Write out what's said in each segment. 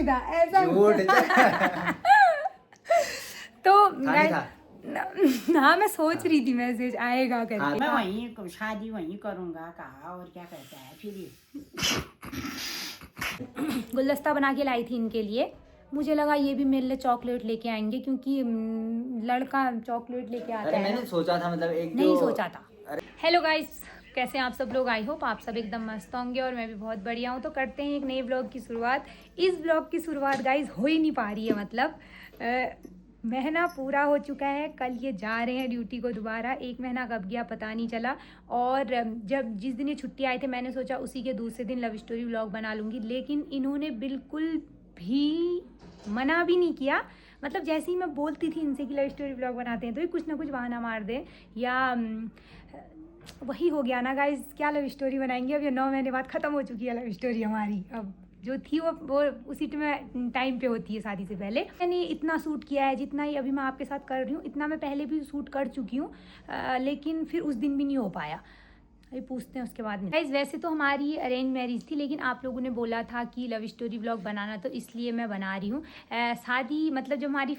नहीं था ऐसा। तो हाँ मैं सोच रही थी मैसेज आएगा करके। मैं वहीं शादी वहीं करूँगा कहा, और क्या करता है फिर ये। गुलदस्ता बना के लाई थी इनके लिए। मुझे लगा ये भी मेरे लिए चॉकलेट लेके आएंगे क्योंकि लड़का चॉकलेट लेके आता है। मैंने सोचा था मतलब एक नहीं सोचा था। हेलो गाइस, कैसे हैं आप सब लोग? आई होप आप सब एकदम मस्त होंगे और मैं भी बहुत बढ़िया हूँ। तो करते हैं एक नए ब्लॉग की शुरुआत। इस ब्लॉग की शुरुआत गाइस हो ही नहीं पा रही है, मतलब महीना पूरा हो चुका है। कल ये जा रहे हैं ड्यूटी को दोबारा। 1 महीना कब गया पता नहीं चला। और जब जिस दिन ये छुट्टी आए थे मैंने सोचा उसी के दूसरे दिन लव स्टोरी व्लॉग बना लूँगी, लेकिन इन्होंने बिल्कुल भी मना भी नहीं किया। मतलब जैसे ही मैं बोलती थी इनसे कि लव स्टोरी व्लॉग बनाते हैं तो ये कुछ ना कुछ बहाना मार दे, या वही हो गया ना गाइस, क्या लव स्टोरी बनाएंगे। अब ये 9 महीने बाद ख़त्म हो चुकी है लव स्टोरी हमारी। अब जो थी वो उसी टाइम पे होती है शादी से पहले। मैंने इतना शूट किया है जितना ही अभी मैं आपके साथ कर रही हूँ, इतना मैं पहले भी शूट कर चुकी हूँ, लेकिन फिर उस दिन भी नहीं हो पाया। अभी पूछते हैं उसके बाद में। गाइस वैसे तो हमारी अरेंज मैरिज थी, लेकिन आप लोगों ने बोला था कि लव स्टोरी व्लॉग बनाना, तो इसलिए मैं बना रही हूँ। शादी मतलब जब हमारी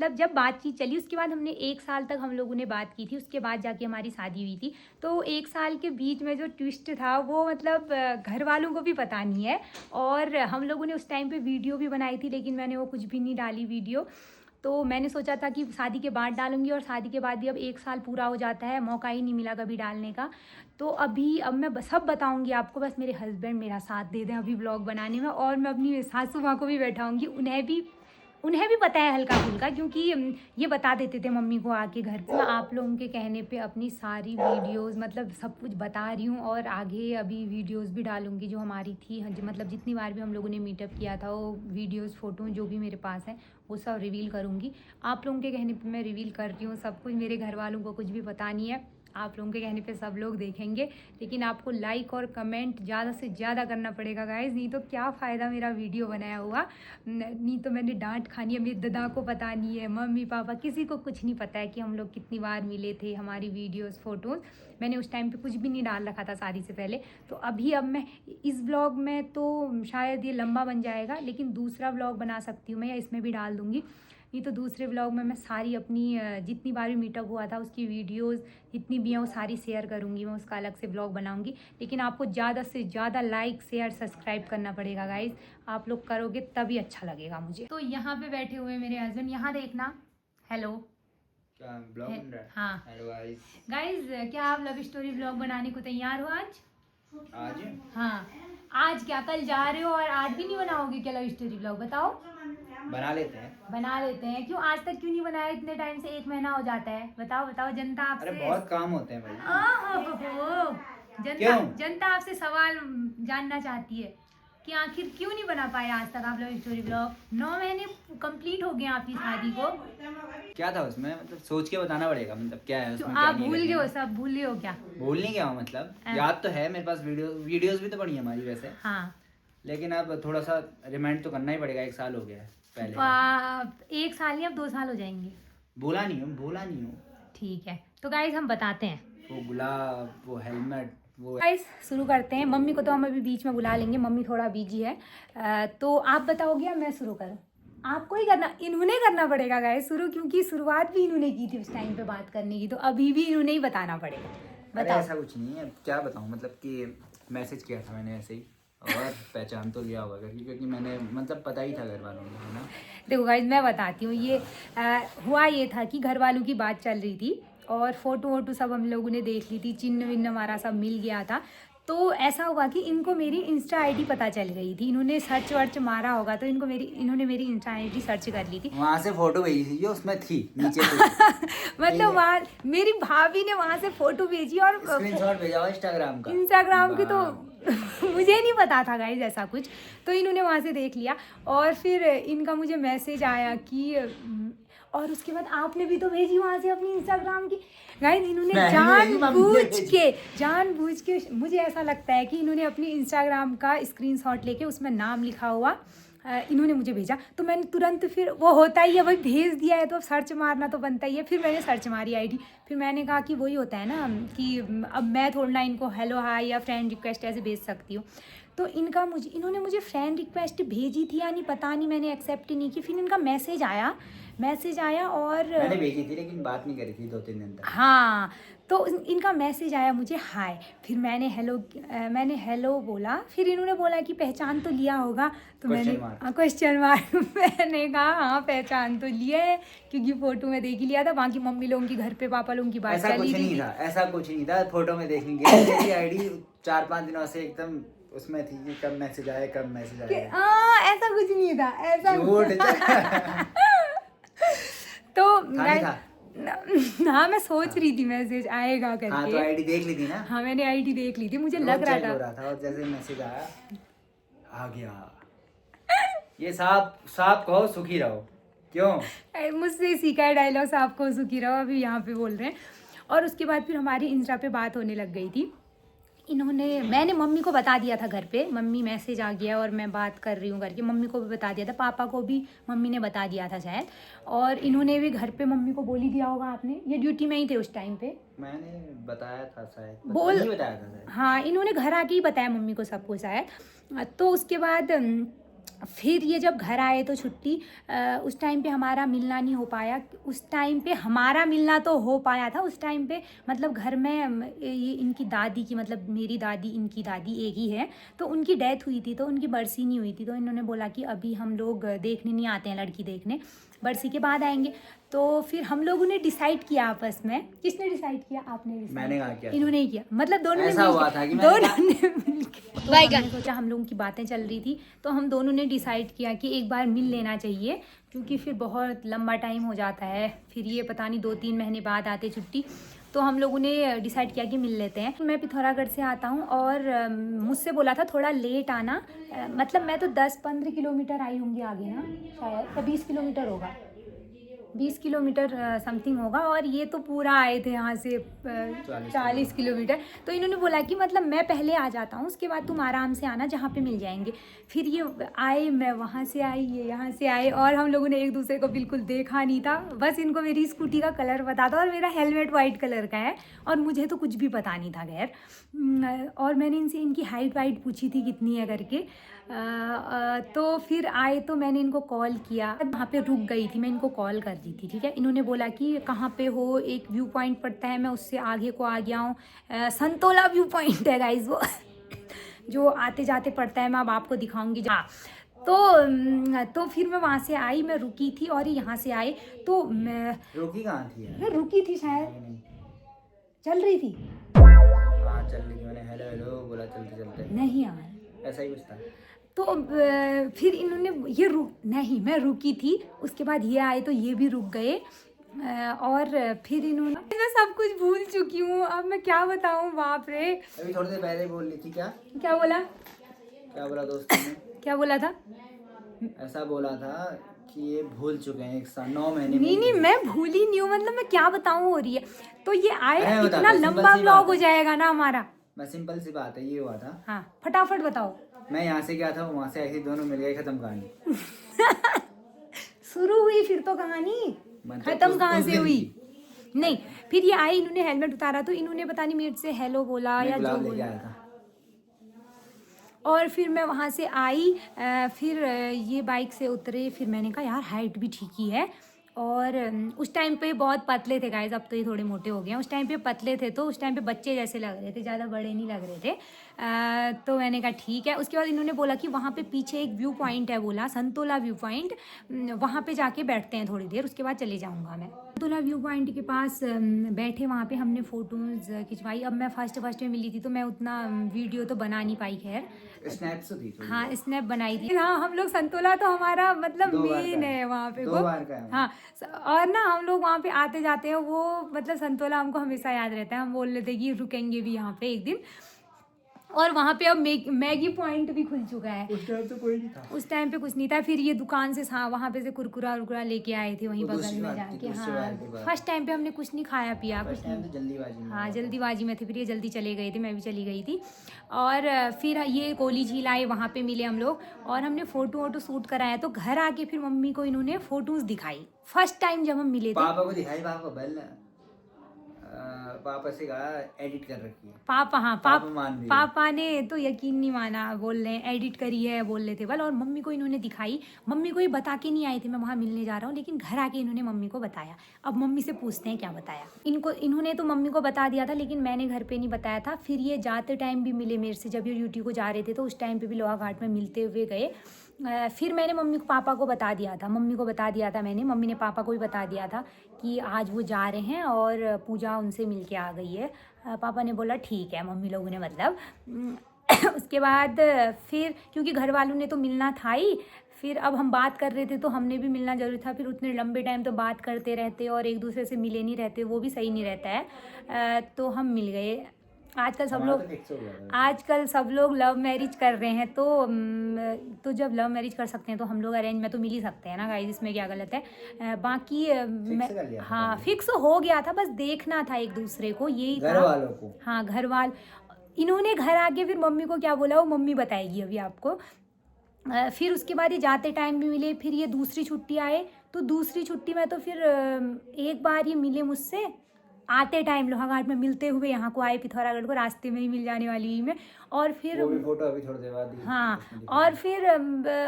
जब बातचीत चली उसके बाद हमने 1 साल तक हम लोगों ने बात की थी, उसके बाद जाके हमारी शादी हुई थी। तो 1 साल के बीच में जो ट्विस्ट था वो मतलब घर वालों को भी पता नहीं है। और हम लोगों ने उस टाइम पे वीडियो भी बनाई थी, लेकिन मैंने वो कुछ भी नहीं डाली वीडियो। तो मैंने सोचा था कि शादी के बाद डालूंगी, और शादी के बाद भी अब 1 साल पूरा हो जाता है, मौका ही नहीं मिला कभी डालने का। तो अब मैं सब बताऊंगी आपको, बस मेरे हस्बैंड मेरा साथ दे दें अभी व्लॉग बनाने में। और मैं अपनी सासू माँ को भी बैठाऊंगी, उन्हें भी पता है हल्का फुल्का, क्योंकि ये बता देते थे मम्मी को आके घर पे। मैं आप लोगों के कहने पे अपनी सारी वीडियोस मतलब सब कुछ बता रही हूँ, और आगे अभी वीडियोस भी डालूंगी जो हमारी थी, मतलब जितनी बार भी हम लोगों ने मीटअप किया था वो वीडियोस फोटो जो भी मेरे पास है वो सब रिवील करूँगी। आप लोगों के कहने पे मैं रिवील कर रही हूँ सब कुछ। मेरे घर वालों को कुछ भी पता नहीं है, आप लोगों के कहने पे सब लोग देखेंगे। लेकिन आपको लाइक और कमेंट ज़्यादा से ज़्यादा करना पड़ेगा गाइज, नहीं तो क्या फ़ायदा मेरा वीडियो बनाया हुआ। नहीं तो मैंने डांट खानी है। मेरी दादा को पता नहीं है, मम्मी पापा किसी को कुछ नहीं पता है कि हम लोग कितनी बार मिले थे, हमारी वीडियोस फोटोज़। मैंने उस टाइम पे कुछ भी नहीं डाल रखा था शादी से पहले। तो अब मैं इस ब्लॉग में तो शायद ये लंबा बन जाएगा, लेकिन दूसरा ब्लॉग बना सकती हूँ मैं, या इसमें भी डाल दूँगी। नहीं तो दूसरे व्लॉग में मैं सारी अपनी जितनी बार भी मीटअप हुआ था उसकी वीडियोस जितनी भी हैं वो सारी शेयर करूँगी, मैं उसका अलग से व्लॉग बनाऊँगी। लेकिन आपको ज़्यादा से ज़्यादा लाइक शेयर सब्सक्राइब करना पड़ेगा गाइज। आप लोग करोगे तभी अच्छा लगेगा मुझे। तो यहाँ पे बैठे हुए मेरे हस्बैंड, यहाँ देखना। हेलो, क्या ब्लॉग बन रहा है? हाँ हेलो गाइज, क्या आप लव स्टोरी व्लॉग बनाने को तैयार हो आज? हाँ आज क्या, कल जा रहे हो और आज भी नहीं बनाओगे क्या लव स्टोरी व्लॉग? बताओ। बना लेते हैं। क्यों आज तक क्यों नहीं बनाया? इतने टाइम से 1 महीना हो जाता है। बताओ जनता आपसे। अरे बहुत काम होते हैं भाई। जनता आपसे सवाल जानना चाहती है कि आखिर क्यों नहीं बना पाए आज तक आप लव स्टोरी व्लॉग। 9 महीने कंप्लीट हो गए आपकी शादी को। क्या था उसमें, मतलब सोच के बताना पड़ेगा, मतलब क्या है उसमें? आप भूल गए हो, सब भूल गए हो क्या? भूल नहीं गया हूँ, मतलब याद तो है मेरे पास। वीडियोस भी तो पड़ी है हमारी वैसे। हाँ लेकिन अब थोड़ा सा रिमाइंड तो करना ही पड़ेगा। 1 साल हो गया है पहले। 1 साल नहीं, अब 2 साल हो जाएंगे। भूला नहीं हूँ। ठीक है, तो गाइज हम बताते हैं। वो गुलाब, वो हेलमेट, वो गाइस शुरू करते हैं। मम्मी को तो हम अभी बीच में बुला लेंगे, मम्मी थोड़ा बिजी है। तो आप बताओगे या मैं शुरू करूं? आपको ही करना, इन्होंने करना पड़ेगा गाइस शुरू, क्योंकि शुरुआत भी इन्होंने की थी उस टाइम पे बात करने की, तो अभी भी इन्होंने ही बताना पड़ेगा। बताओ। ऐसा कुछ नहीं है, क्या बताऊं, मतलब कि मैसेज किया था मैंने ऐसे ही, और पहचान तो लिया होगा क्योंकि मैंने मतलब पता ही था घर वालों को, है ना। देखो गाइस मैं बताती हूँ, ये हुआ ये था कि घर वालों की बात चल रही थी और फोटो वोटो सब हम लोगों ने देख ली थी, चिन्ह विन्न हमारा सब मिल गया था। तो ऐसा हुआ कि इनको मेरी इंस्टा आईडी पता चल गई थी, इन्होंने सर्च वर्च मारा होगा तो इन्होंने मेरी इंस्टा आईडी सर्च कर ली थी। वहाँ से फोटो भेजी थी जो उसमें थी नीचे मतलब वहाँ मेरी भाभी ने वहाँ से फोटो भेजी और स्क्रीनशॉट भेजा इंस्टाग्राम की। तो मुझे नहीं पता था गाइज ऐसा कुछ, तो इन्होंने वहाँ से देख लिया और फिर इनका मुझे मैसेज आया कि, और उसके बाद आपने भी तो भेजी वहाँ से अपनी इंस्टाग्राम की। गाइज इन्होंने जानबूझ के मुझे ऐसा लगता है कि इन्होंने अपनी इंस्टाग्राम का स्क्रीनशॉट लेके उसमें नाम लिखा हुआ इन्होंने मुझे भेजा। तो मैंने तुरंत, फिर वो होता ही है भाई, भेज दिया है तो सर्च मारना तो बनता ही है। फिर मैंने सर्च मारी आईडी, फिर मैंने कहा कि वही होता है ना कि अब मैं थोड़ा ना इनको हेलो हाय या फ्रेंड रिक्वेस्ट ऐसे भेज सकती हूँ। तो इन्होंने मुझे फ्रेंड रिक्वेस्ट भेजी थी या नहीं पता नहीं, मैंने एक्सेप्ट ही नहीं की। फिर इनका मैसेज आया और मैंने भेजी थी लेकिन बात नहीं करी थी 2-3 दिन तक। हाँ, तो इनका मैसेज आया मुझे हाय, फिर मैंने हेलो बोला। फिर इन्होंने बोला कि पहचान तो लिया होगा, तो मैंने क्वेश्चन मार्क मैंने कहा हाँ पहचान तो लिया है, क्योंकि फोटो में देख ही लिया था। बाकी मम्मी लोगों की घर पे पापा लोगों की बात चली रही थी। ऐसा कुछ नहीं था, फोटो में देखेंगे। मेरी आईडी 4-5 दिनों से एकदम उसमें थी कि कब मैसेज आए। ऐसा कुछ नहीं था, ऐसा तो हाँ मैं सोच रही थी मैसेज आएगा करके। हाँ तो आईडी देख ली थी ना? हाँ मैंने आईडी देख ली थी, मुझे लग रहा था और जैसे मैसेज आया आ गया। ये साफ कहो सुखी रहो। क्यों? मुझसे सीखा है डायलॉग, साफ कहो सुखी रहो, अभी यहाँ पे बोल रहे हैं। और उसके बाद फिर हमारी इंस्टा पे बात होने लग गई थी। मैंने मम्मी को बता दिया था घर पे, मम्मी मैसेज आ गया और मैं बात कर रही हूँ करके, मम्मी को भी बता दिया था, पापा को भी मम्मी ने बता दिया था शायद। और इन्होंने भी घर पे मम्मी को बोल ही दिया होगा। आपने, ये ड्यूटी में ही थे उस टाइम पे, मैंने बताया था शायद, नहीं बताया था शायद। हाँ इन्होंने घर आके ही बताया मम्मी को सब कुछ शायद। तो उसके बाद फिर ये जब घर आए तो छुट्टी, उस टाइम पे हमारा मिलना नहीं हो पाया। उस टाइम पे हमारा मिलना तो हो पाया था उस टाइम पे, मतलब घर में ये इनकी दादी की, मतलब मेरी दादी इनकी दादी एक ही है, तो उनकी डेथ हुई थी, तो उनकी बरसी नहीं हुई थी। तो इन्होंने बोला कि अभी हम लोग देखने नहीं आते हैं, लड़की देखने, बरसी के बाद आएंगे। तो फिर हम लोगों ने डिसाइड किया आपस में। किसने डिसाइड किया? आपने डिसाइड? मैंने कहा किया, इन्होंने ही किया, मतलब दोनों ऐसा हुआ था कि सोचा, हम लोगों की बातें चल रही थी तो हम दोनों ने डिसाइड किया कि एक बार मिल लेना चाहिए, क्योंकि फिर बहुत लंबा टाइम हो जाता है, फिर ये पता नहीं 2-3 महीने बाद आते छुट्टी। तो हम लोगों ने डिसाइड किया कि मिल लेते हैं। मैं पिथौरागढ़ से आता हूँ और मुझसे बोला था थोड़ा लेट आना, मतलब मैं तो 10-15 किलोमीटर आई होंगी आगे ना, शायद 20 किलोमीटर होगा, 20 किलोमीटर समथिंग होगा। और ये तो पूरा आए थे यहाँ से 40 किलोमीटर। तो इन्होंने बोला कि मतलब मैं पहले आ जाता हूँ, उसके बाद तुम आराम से आना, जहाँ पे मिल जाएंगे। फिर ये आए, मैं वहाँ से आई, ये यहाँ से आए, और हम लोगों ने एक दूसरे को बिल्कुल देखा नहीं था। बस इनको मेरी स्कूटी का कलर पता था और मेरा हेलमेट वाइट कलर का है, और मुझे तो कुछ भी पता नहीं था खैर। और मैंने इनसे इनकी हाइट वाइट पूछी थी कितनी है करके। तो फिर आए तो मैंने इनको कॉल किया, वहाँ पे रुक गई थी, मैं इनको कॉल कर दी थी, ठीक है। इन्होंने बोला कि कहाँ पे हो, एक व्यू पॉइंट पड़ता है, मैं उससे आगे को आ गया हूँ, संतोला व्यू पॉइंट है गाइज वो जो आते जाते पड़ता है, मैं अब आपको दिखाऊंगी। हाँ तो फिर मैं वहाँ से आई, मैं रुकी थी और यहाँ से आए तो मैं रुकी कहाँ थी? मैं रुकी थी, शायद चल रही थी। हाँ चल रही थी, मैंने हेलो हेलो बोला चलते चलते, नहीं यार ऐसा ही कुछ था। तो फिर इन्होंने नहीं, मैं रुकी थी, उसके बाद ये आए तो ये भी रुक गए। और फिर इन्होंने, मैं सब कुछ भूल चुकी हूँ, अब मैं क्या बताऊँ, बाप रे। अभी थोड़ी देर पहले बोल रही थी, क्या बोला दोस्तों ने? क्या बोला था? ऐसा बोला था कि ये भूल चुके हैं 9 महीने। नहीं मैं भूली नहीं हूँ, मतलब मैं क्या बताऊँ हो रही है। तो ये आए, इतना लंबा व्लॉग हो जाएगा ना हमारा। मैं सिंपल सी बात है, ये हुआ था। हाँ फटाफट बताओ। मैं यहाँ से गया था, वहाँ से ऐसे दोनों मिल गए, खत्म कहानी। शुरू हुई फिर तो कहानी, खत्म कहाँ से हुई? नहीं, फिर ये आए, इन्होंने हेलमेट उतारा तो इन्होंने पता नहीं मेरे से हेलो बोला या जो बोला, और फिर मैं वहाँ से आई। फिर ये बाइक से उतरे, फिर मैंने कहा यार हाइट भी ठीक ही है। और उस टाइम पे बहुत पतले थे गाइस, अब तो ये थोड़े मोटे हो गए हैं, उस टाइम पे पतले थे, तो उस टाइम पे बच्चे जैसे लग रहे थे, ज़्यादा बड़े नहीं लग रहे थे। तो मैंने कहा ठीक है। उसके बाद इन्होंने बोला कि वहाँ पे पीछे एक व्यू पॉइंट है, बोला संतोला व्यू पॉइंट, वहाँ पे जाके बैठते हैं थोड़ी देर, उसके बाद चले जाऊँगा मैं। संतोला व्यू पॉइंट के पास बैठे, वहाँ पे हमने फ़ोटोज़ खिंचवाई। अब मैं फर्स्ट में मिली थी तो मैं उतना वीडियो तो बना नहीं पाई, खैर स्नैप्स थी। हाँ स्नैप बनाई थी। हाँ हम लोग, संतोला तो हमारा मतलब मेन है वहाँ पे, 2 बार का है। हाँ और ना हम लोग वहाँ पे आते जाते हैं, वो मतलब संतोला हमको हमेशा याद रहता है। हम बोल रहे थे कि रुकेंगे भी यहाँ पे एक दिन। और वहाँ पे अब मैगी पॉइंट भी खुल चुका है। उस टाइम तो कोई नहीं था, उस टाइम पे कुछ नहीं था। फिर ये दुकान से वहाँ पे से कुरकुरा लेके आए थे वहीं बगल में जाके। हाँ फर्स्ट टाइम पे हमने कुछ नहीं खाया पिया, कुछ नहीं, जल्दीबाजी में। हाँ जल्दीबाजी में थे, फिर ये जल्दी चले गए थे, मैं भी चली गई थी। और फिर ये कोली झील आए, वहाँ पे मिले हम लोग और हमने फ़ोटो शूट कराया। तो घर आके फिर मम्मी को इन्होंने फ़ोटोज़ दिखाई, फर्स्ट टाइम जब हम मिले थे। पापा को दिखाई, पापा पापा से कहा एडिट कर रखी है। पापा, हाँ पापा मान लिए। पापा ने तो यकीन नहीं माना, बोल रहे हैं एडिट करी है बोल रहे थे बल। और मम्मी को इन्होंने दिखाई, मम्मी को ये बता के नहीं आए थे मैं वहाँ मिलने जा रहा हूँ, लेकिन घर आके इन्होंने मम्मी को बताया। अब मम्मी से पूछते हैं क्या बताया इन्होंने तो मम्मी को बता दिया था, लेकिन मैंने घर पे नहीं बताया था। फिर ये जाते टाइम भी मिले मेरे से, जब ये ड्यूटी को जा रहे थे तो उस टाइम पे भी लोहा घाट में मिलते हुए गए। फिर मैंने पापा को बता दिया था, मम्मी को बता दिया था मैंने, मम्मी ने पापा को भी बता दिया था कि आज वो जा रहे हैं और पूजा उनसे मिल के आ गई है। पापा ने बोला ठीक है, मम्मी लोगों ने मतलब। उसके बाद फिर क्योंकि घर वालों ने तो मिलना था ही, फिर अब हम बात कर रहे थे तो हमने भी मिलना जरूरी था। फिर उतने लंबे टाइम तो बात करते रहते और एक दूसरे से मिले नहीं रहते, वो भी सही नहीं रहता है। तो हम मिल गए। आजकल सब लोग लव मैरिज कर रहे हैं, तो जब लव मैरिज कर सकते हैं तो हम लोग अरेंज में तो मिल ही सकते हैं ना गाइस, इसमें क्या गलत है। बाकी हाँ फिक्स हो गया था, बस देखना था एक दूसरे को, यही घर वालों को। हाँ घर वाले, इन्होंने घर आके फिर मम्मी को क्या बोला वो मम्मी बताएगी अभी आपको। फिर उसके बाद ये जाते टाइम भी मिले। फिर ये दूसरी छुट्टी आए तो दूसरी छुट्टी में तो फिर एक बार ये मिले मुझसे आते टाइम, लोहाघाट में मिलते हुए यहाँ को आए, पिथौरागढ़ को रास्ते में ही मिल जाने वाली ही में। और फिर वो भी फोटो अभी थोड़ी देर बाद हाँ, और फिर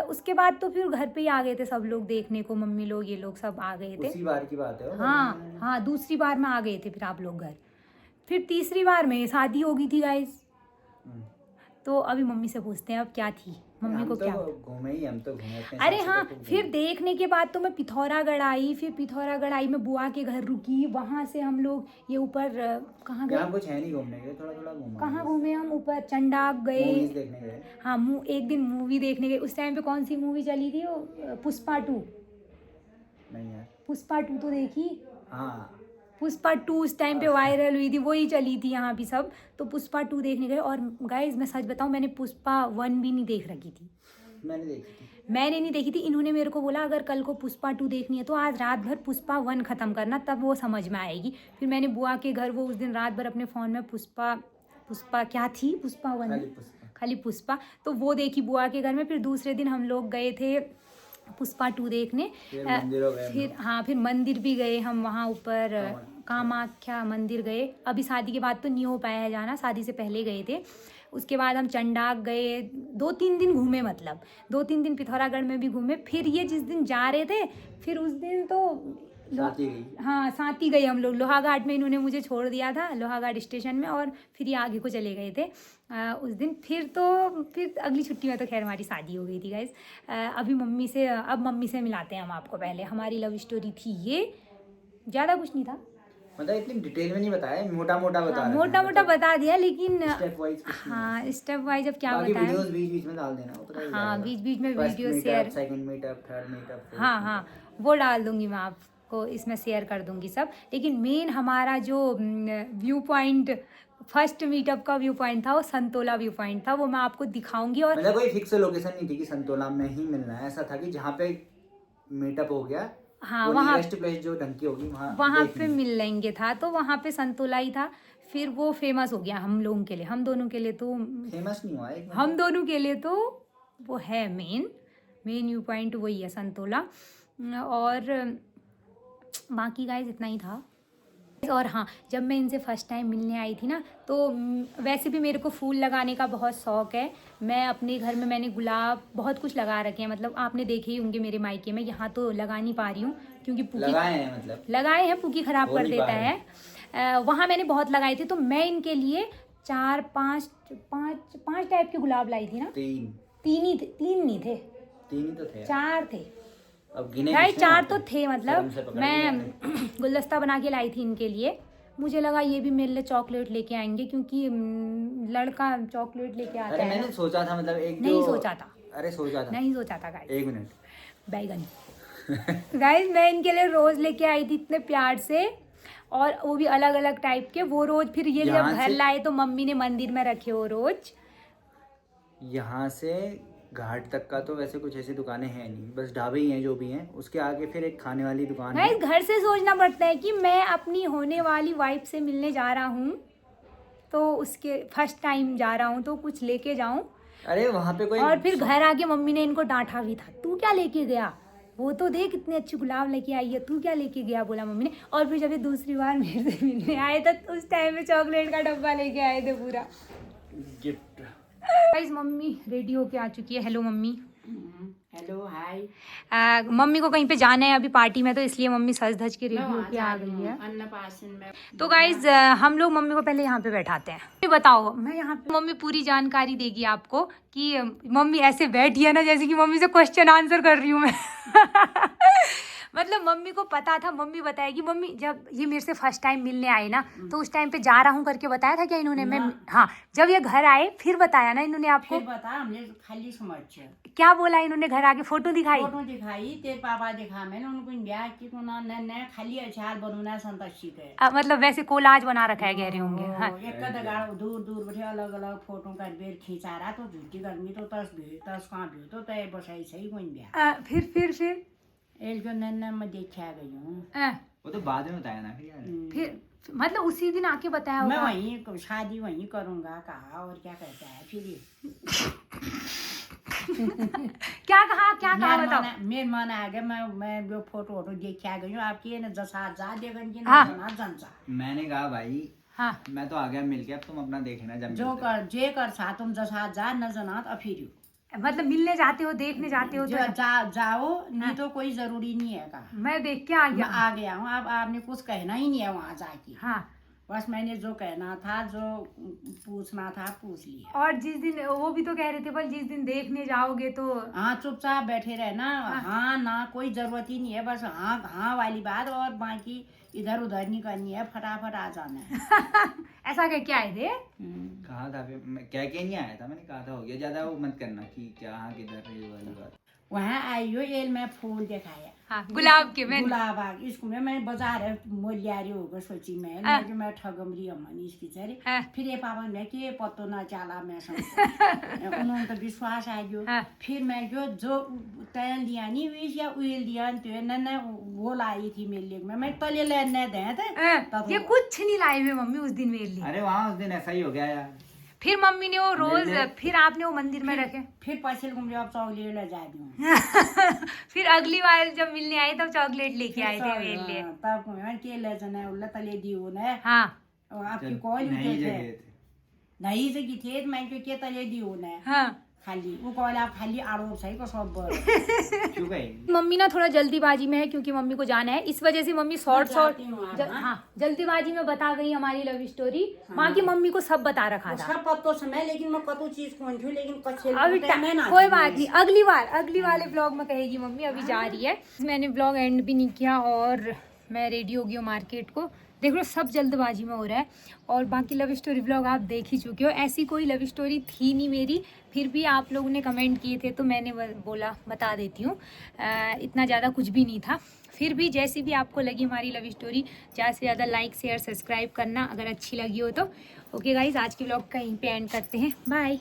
उसके बाद तो फिर घर पे ही आ गए थे सब लोग देखने को, मम्मी लोग ये लोग सब आ गए थे। उसी बार की बात है। हाँ दूसरी बार में आ गए थे फिर आप लोग घर। फिर तीसरी बार में शादी हो गई थी गाइस। तो अभी मम्मी से पूछते हैं अब क्या थी, मम्मी को क्या घूमे ही, हम तो घूमे। अरे हाँ, फिर देखने के बाद तो मैं पिथौरागढ़ आई। फिर पिथौरागढ़ आई मैं बुआ के घर रुकी, वहाँ से हम लोग ये ऊपर कहाँ गए, कुछ है नहीं घूमने के, थोड़ा घूमा। कहाँ घूमे हम, ऊपर चंडाक गए। देखने गए। हाँ एक दिन मूवी देखने गए। उस टाइम पे कौन सी मूवी चली थी वो, पुष्पा 2। नहीं यार, पुष्पा 2 तो देखी। हाँ पुष्पा 2 उस टाइम पे वायरल हुई थी, वही चली थी यहाँ भी सब। तो पुष्पा 2 देखने गए। और गाइज मैं सच बताऊँ, मैंने पुष्पा 1 भी नहीं देख रखी थी। मैंने नहीं देखी थी। इन्होंने मेरे को बोला अगर कल को पुष्पा 2 देखनी है तो आज रात भर पुष्पा 1 ख़त्म करना, तब वो समझ में आएगी। फिर मैंने बुआ के घर वो उस दिन रात भर अपने फ़ोन में पुष्पा क्या थी, पुष्पा 1 खाली पुष्पा, तो वो देखी बुआ के घर में। फिर दूसरे दिन हम लोग गए थे पुष्पा 2 देखने। फिर मंदिर भी गए हम, वहाँ ऊपर कामाख्या मंदिर गए। अभी शादी के बाद तो नहीं हो पाया है जाना, शादी से पहले गए थे। उसके बाद हम चंडाक गए। 2-3 दिन घूमे, मतलब 2-3 दिन पिथौरागढ़ में भी घूमे। फिर ये जिस दिन जा रहे थे, फिर उस दिन तो साथ ही गई हम लोग। लोहाघाट में इन्होंने मुझे छोड़ दिया था, लोहाघाट स्टेशन में, और फिर ये आगे को चले गए थे उस दिन। फिर अगली छुट्टी में तो खैर हमारी शादी हो गई थी गाइस। अभी मम्मी से मिलाते हैं हम आपको। पहले हमारी लव स्टोरी थी ये, ज़्यादा कुछ नहीं था, मतलब इतनी डिटेल में नहीं बताया, मोटा बता दिया, लेकिन स्टेप वाइज। हाँ स्टेप वाइज अब क्या बताएं। वीडियोस बीच में डाल देना। हाँ बीच में video share, second meetup, third meetup, हाँ वो डाल दूंगी मैं आपको, इसमें शेयर कर दूंगी सब। लेकिन मेन हमारा जो व्यू पॉइंट, फर्स्ट मीटअप का व्यू पॉइंट था वो संतोला व्यू पॉइंट था, वो मैं आपको दिखाऊंगी। और मतलब कोई फिक्स लोकेशन नहीं थी कि संतोला में ही मिलना है, ऐसा था कि जहाँ पे मीटअप हो गया, हाँ वहाँ प्लेस जो ढंकी होगी वहाँ पे मिल लेंगे था, तो वहाँ पे संतोला ही था। फिर वो फेमस हो गया हम लोगों के लिए, हम दोनों के लिए तो फेमस नहीं हुआ, हम दोनों के लिए तो वो है मेन व्यू पॉइंट वही है संतोला। और बाकी गाइस इतना ही था। और हाँ, जब मैं इनसे फर्स्ट टाइम मिलने आई थी ना, तो वैसे भी मेरे को फूल लगाने का बहुत शौक़ है। मैं अपने घर में मैंने गुलाब बहुत कुछ लगा रखे हैं, मतलब आपने देखे ही होंगे मेरे मायके में। यहाँ तो लगा नहीं पा रही हूँ क्योंकि लगाए हैं पुकी ख़राब कर देता है। वहाँ मैंने बहुत लगाए थे, तो मैं इनके लिए 4-5 टाइप के गुलाब लाई थी ना। तीन नहीं थे, 4 थे। अब गिने 4 तो थे, मतलब मैं गुलदस्ता बना के लाई थी इनके लिए। मुझे लगा ये भी मेरे लिए चॉकलेट लेके आएंगे, क्योंकि लड़का चॉकलेट लेके आता है। मैंने सोचा था, मतलब नहीं सोचा था गाइस। 1 मिनट बैगन गाइस मैं इनके लिए रोज लेके आई थी इतने प्यार से, और वो भी अलग अलग टाइप के। वो रोज फिर ये जब घर लाए तो मम्मी ने मंदिर में रखे वो रोज। यहाँ से घाट तक का तो वैसे कुछ ऐसी दुकानें हैं नहीं, बस ढाबे ही हैं जो भी हैं। उसके आगे फिर एक खाने वाली दुकान है। घर से सोचना पड़ता है कि मैं अपनी होने वाली वाइफ से मिलने जा रहा हूँ, तो उसके फर्स्ट टाइम जा रहा हूँ तो कुछ लेके जाऊँ। अरे वहाँ पे कोई, और फिर घर आके मम्मी ने इनको डांटा भी था, तू क्या लेके गया, वो तो देख कितने अच्छे गुलाब लेके आई है, तू क्या लेके गया, बोला मम्मी ने। और फिर जब ये दूसरी बार मेरे से मिलने आए तो उस टाइम में चॉकलेट का डब्बा लेके आए थे पूरा गिफ्ट। गाइस मम्मी रेडी होके आ चुकी है। Hello mummy. Hello hi. Mummy को कहीं पे जाना है अभी पार्टी में, तो इसलिए मम्मी सज धज के रेडी होके आ गई है। अन्नप्राशन में तो गाइज हम लोग मम्मी को पहले यहाँ पे बैठाते हैं। बताओ, मैं यहाँ पे मम्मी पूरी जानकारी देगी आपको कि मम्मी ऐसे बैठी है ना जैसे कि मम्मी से क्वेश्चन आंसर कर रही हूँ मैं मतलब मम्मी को पता था, मम्मी बताएगी। मम्मी जब ये मेरे से फर्स्ट टाइम मिलने आए ना, तो उस टाइम पे जा रहा हूँ करके बताया था क्या इन्होंने? मैं हाँ, जब ये घर आए फिर बताया ना इन्होंने आपको? फिर बता, हमने खाली समझ क्या बोला इन्होंने? घर आके फोटो दिखाई? फोटो दिखाई, तेरे पापा दिखा मैंने उनको ब्याह की न खाली अचार बनाना संतोषी के मतलब वैसे कोलाज बना रखा है कह रहे होंगे। हाँ। एक दगाड़ दूर दूर बैठे अलग अलग फोटो कर बेर खींचा रहा, तो झूठी गर्मी तो तस कहाँ भी तो तय बसाई सही कोई ब्याह। फिर एक जो नन्ना मैं देखा गई हूँ। वो तो बाद में बताया ना फिर यार। फिर मतलब उसी दिन आके बताया मैं होगा। वहीं शादी वहीं करूँगा कहा, और क्या कहता है फिर ये क्या कहा बताओ। मेरे मन आ गया, मैं जो फोटो देख आ गई हूँ आपकी, ये ना जसा जा देखन की हाँ। ना जनसा। मैंने कहा भाई हाँ, मैं तो आ गया मिल के, अब तुम अपना देखना जब जो मिलते हैं। कर जे कर सा तुम जसा जा न जनात अफिर मतलब मिलने जाते हो, देखने जाते हो जो तो जाओ नहीं तो कोई जरूरी नहीं है कहा। मैं देख के आ मैं गया। आ गया हूँ, अब आपने कुछ कहना ही नहीं है वहाँ जाके। हाँ, बस मैंने जो कहना था, जो पूछना था पूछ लिया। और जिस दिन वो भी तो कह रहे थे, पर जिस दिन देखने जाओगे तो हाँ चुपचाप बैठे रहना। हाँ ना कोई जरूरत ही नहीं है, बस हाँ हाँ वाली बात, और बाकी इधर उधर नहीं करनी है, फटाफट आ जाना है। ऐसा कह के आए थे। कहा था फिर मैं कह के नहीं आया था, मैंने कहा था हो गया, ज्यादा वो मत करना कि क्या हाँ किधर ये वाली बात। वहाँ आई हो ये मैं फूल दिखाया। हाँ, गुलाब के मैं गुलाब आ इसको मैं बाजार है मोलियारी होगा सोची मैं ठगमरी अम्मनी इसकी चेहरे। हाँ। फिर ये पापा मैं के पत्तो ना चाला मैं उन्होंने तो विश्वास आयो। हाँ। फिर मैं जो तैन लिया नहीं विश या उल दिया न वो लाई थी मेरे लिए मैं तले लेने दे थे। ये कुछ नहीं लाए हुए मम्मी उस दिन मेरे लिए। अरे वहाँ उस दिन ऐसा ही हो गया यार। फिर मम्मी ने वो रोज, फिर आपने वो मंदिर में रखे। फिर पैसे घूम आप चॉकलेट ले जा दूँ। फिर अगली बार जब मिलने आए तब चॉकलेट लेके आए थे मेरे लिए। तब के ले जाना उल्ला तले दी हो ना। हाँ, आपकी कॉल नई जगह थे। नई जगह थे मैं के तले दी हो ना। हाँ। खाली वो कॉल आप खाली आड़ो सही को सब क्यों गई? मम्मी ना थोड़ा जल्दीबाजी में है क्योंकि मम्मी को जाना है, इस वजह से मम्मी शॉर्ट हाँ जल्दीबाजी में बता गई हमारी लव स्टोरी। माँ की मम्मी को सब बता रखा था। सब पत्तो समय, लेकिन मैं कतु चीज कौन छू, लेकिन अभी कोई बात नहीं, अगली वाले ब्लॉग में कहेगी मम्मी। अभी जा रही है। मैंने ब्लॉग एंड भी नहीं किया और मैं रेडी हो गई हूँ मार्केट को। देख लो सब जल्दबाजी में हो रहा है। और बाकी लव स्टोरी ब्लॉग आप देख ही चुके हो। ऐसी कोई लव स्टोरी थी नहीं मेरी, फिर भी आप लोगों ने कमेंट किए थे तो मैंने बोला बता देती हूँ। इतना ज़्यादा कुछ भी नहीं था। फिर भी जैसी भी आपको लगी हमारी लव स्टोरी, ज़्यादा से ज़्यादा लाइक शेयर सब्सक्राइब करना अगर अच्छी लगी हो तो। ओके गाइज, आज की ब्लॉग कहीं पे एंड करते हैं। बाय।